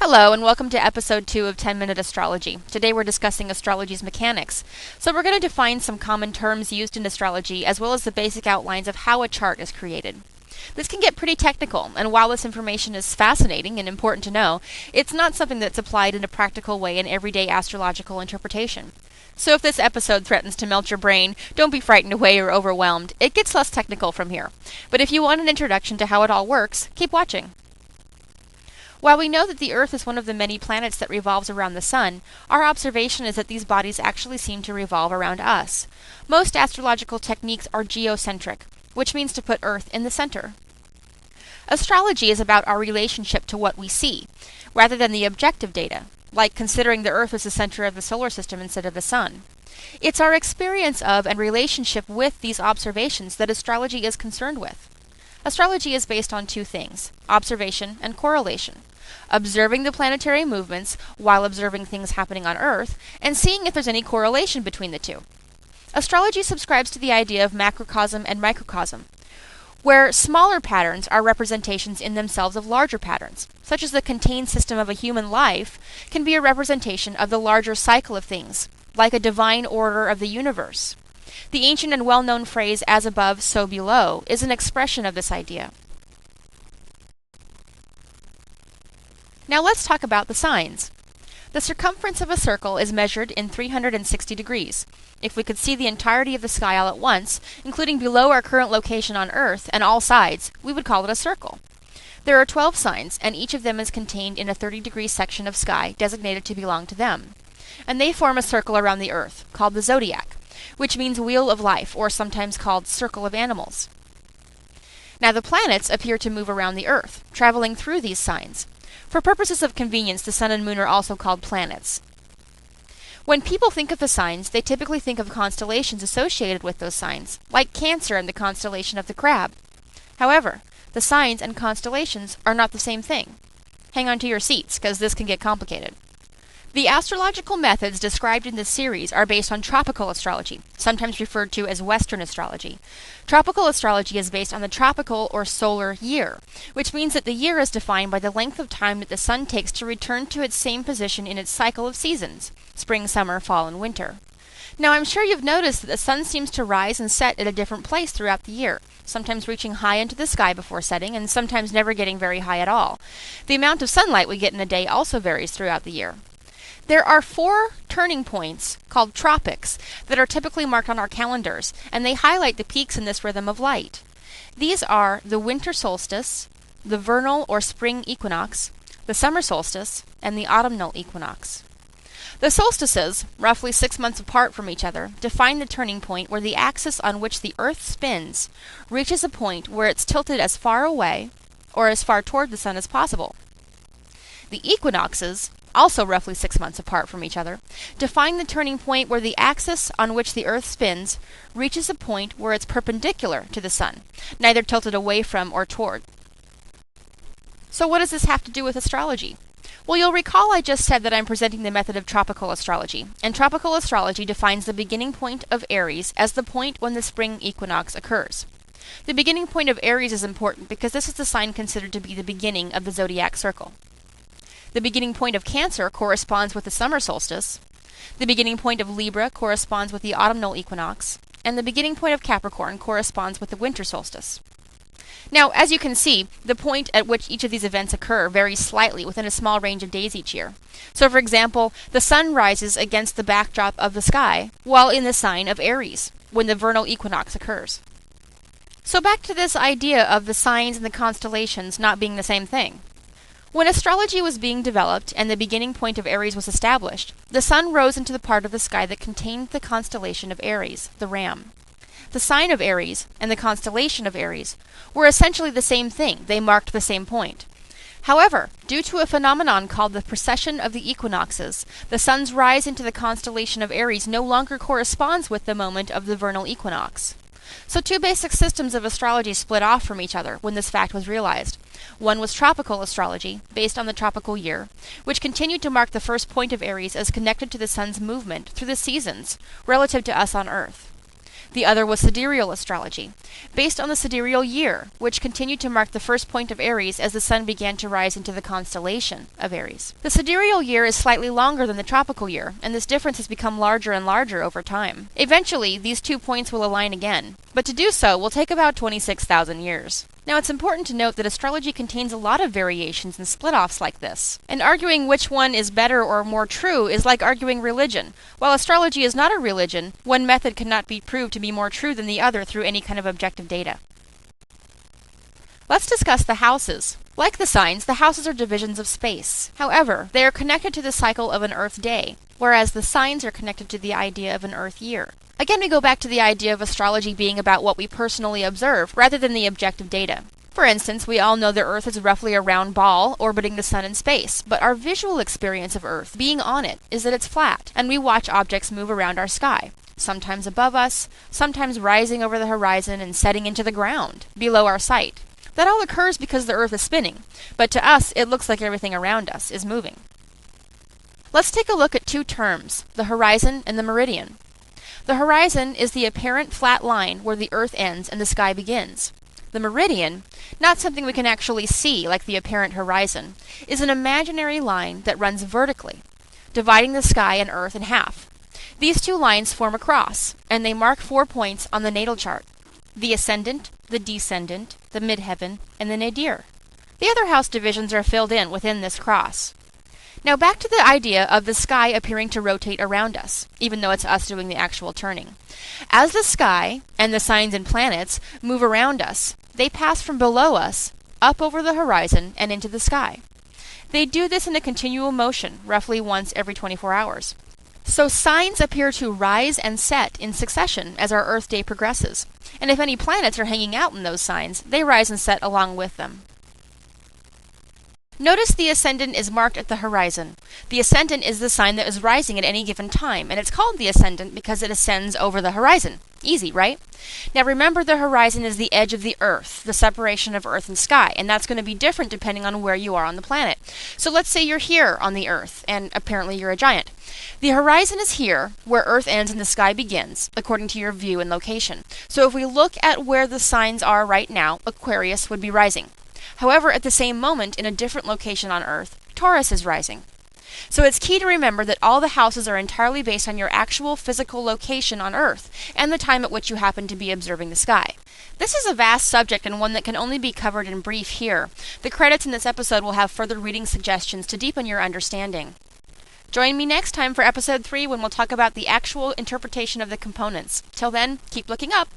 Hello and welcome to episode 2 of 10-Minute Astrology. Today we're discussing astrology's mechanics. So we're going to define some common terms used in astrology as well as the basic outlines of how a chart is created. This can get pretty technical, and while this information is fascinating and important to know, it's not something that's applied in a practical way in everyday astrological interpretation. So if this episode threatens to melt your brain, don't be frightened away or overwhelmed. It gets less technical from here. But if you want an introduction to how it all works, keep watching. While we know that the Earth is one of the many planets that revolves around the Sun, our observation is that these bodies actually seem to revolve around us. Most astrological techniques are geocentric, which means to put Earth in the center. Astrology is about our relationship to what we see, rather than the objective data, like considering the Earth as the center of the solar system instead of the Sun. It's our experience of and relationship with these observations that astrology is concerned with. Astrology is based on two things: observation and correlation. Observing the planetary movements while observing things happening on Earth, and seeing if there's any correlation between the two. Astrology subscribes to the idea of macrocosm and microcosm, where smaller patterns are representations in themselves of larger patterns, such as the contained system of a human life can be a representation of the larger cycle of things, like a divine order of the universe. The ancient and well-known phrase, "as above, so below," is an expression of this idea. Now let's talk about the signs. The circumference of a circle is measured in 360 degrees. If we could see the entirety of the sky all at once, including below our current location on Earth and all sides, we would call it a circle. There are 12 signs, and each of them is contained in a 30-degree section of sky designated to belong to them. And they form a circle around the Earth, called the zodiac, which means wheel of life, or sometimes called circle of animals. Now the planets appear to move around the Earth, traveling through these signs. For purposes of convenience, the Sun and Moon are also called planets. When people think of the signs, they typically think of constellations associated with those signs, like Cancer and the constellation of the Crab. However, the signs and constellations are not the same thing. Hang on to your seats, because this can get complicated. The astrological methods described in this series are based on tropical astrology, sometimes referred to as Western astrology. Tropical astrology is based on the tropical or solar year, which means that the year is defined by the length of time that the Sun takes to return to its same position in its cycle of seasons: spring, summer, fall, and winter. Now, I'm sure you've noticed that the Sun seems to rise and set at a different place throughout the year, sometimes reaching high into the sky before setting, and sometimes never getting very high at all. The amount of sunlight we get in a day also varies throughout the year. There are 4 turning points, called tropics, that are typically marked on our calendars, and they highlight the peaks in this rhythm of light. These are the winter solstice, the vernal or spring equinox, the summer solstice, and the autumnal equinox. The solstices, roughly 6 months apart from each other, define the turning point where the axis on which the Earth spins reaches a point where it's tilted as far away or as far toward the Sun as possible. The equinoxes, also roughly 6 months apart from each other, define the turning point where the axis on which the Earth spins reaches a point where it's perpendicular to the Sun, neither tilted away from or toward. So what does this have to do with astrology? Well, you'll recall I just said that I'm presenting the method of tropical astrology, and tropical astrology defines the beginning point of Aries as the point when the spring equinox occurs. The beginning point of Aries is important because this is the sign considered to be the beginning of the zodiac circle. The beginning point of Cancer corresponds with the summer solstice, the beginning point of Libra corresponds with the autumnal equinox, and the beginning point of Capricorn corresponds with the winter solstice. Now, as you can see, the point at which each of these events occur varies slightly within a small range of days each year. So, for example, the Sun rises against the backdrop of the sky while in the sign of Aries, when the vernal equinox occurs. So back to this idea of the signs and the constellations not being the same thing. When astrology was being developed and the beginning point of Aries was established, the Sun rose into the part of the sky that contained the constellation of Aries, the Ram. The sign of Aries and the constellation of Aries were essentially the same thing. They marked the same point. However, due to a phenomenon called the precession of the equinoxes, the Sun's rise into the constellation of Aries no longer corresponds with the moment of the vernal equinox. So 2 basic systems of astrology split off from each other when this fact was realized. One was tropical astrology, based on the tropical year, which continued to mark the first point of Aries as connected to the Sun's movement through the seasons, relative to us on Earth. The other was sidereal astrology, based on the sidereal year, which continued to mark the first point of Aries as the sun began to rise into the constellation of Aries. The sidereal year is slightly longer than the tropical year, and this difference has become larger and larger over time. Eventually, these 2 points will align again, but to do so will take about 26,000 years. Now, it's important to note that astrology contains a lot of variations and split-offs like this, and arguing which one is better or more true is like arguing religion. While astrology is not a religion, one method cannot be proved to be more true than the other through any kind of objective data. Let's discuss the houses. Like the signs, the houses are divisions of space. However, they are connected to the cycle of an Earth day, whereas the signs are connected to the idea of an Earth year. Again, we go back to the idea of astrology being about what we personally observe, rather than the objective data. For instance, we all know the Earth is roughly a round ball orbiting the Sun in space, but our visual experience of Earth, being on it, is that it's flat, and we watch objects move around our sky, sometimes above us, sometimes rising over the horizon and setting into the ground, below our sight. That all occurs because the Earth is spinning, but to us, it looks like everything around us is moving. Let's take a look at 2 terms, the horizon and the meridian. The horizon is the apparent flat line where the Earth ends and the sky begins. The meridian, not something we can actually see like the apparent horizon, is an imaginary line that runs vertically, dividing the sky and Earth in half. These 2 lines form a cross, and they mark 4 points on the natal chart: the ascendant, the descendant, the midheaven, and the nadir. The other house divisions are filled in within this cross. Now back to the idea of the sky appearing to rotate around us, even though it's us doing the actual turning. As the sky, and the signs and planets, move around us, they pass from below us, up over the horizon, and into the sky. They do this in a continual motion, roughly once every 24 hours. So signs appear to rise and set in succession as our Earth day progresses, and if any planets are hanging out in those signs, they rise and set along with them. Notice the ascendant is marked at the horizon. The ascendant is the sign that is rising at any given time, and it's called the ascendant because it ascends over the horizon. Easy, right? Now remember, the horizon is the edge of the Earth, the separation of Earth and sky, and that's going to be different depending on where you are on the planet. So let's say you're here on the Earth, and apparently you're a giant. The horizon is here, where Earth ends and the sky begins, according to your view and location. So if we look at where the signs are right now, Aquarius would be rising. However, at the same moment, in a different location on Earth, Taurus is rising. So it's key to remember that all the houses are entirely based on your actual physical location on Earth, and the time at which you happen to be observing the sky. This is a vast subject and one that can only be covered in brief here. The credits in this episode will have further reading suggestions to deepen your understanding. Join me next time for episode 3 when we'll talk about the actual interpretation of the components. Till then, keep looking up!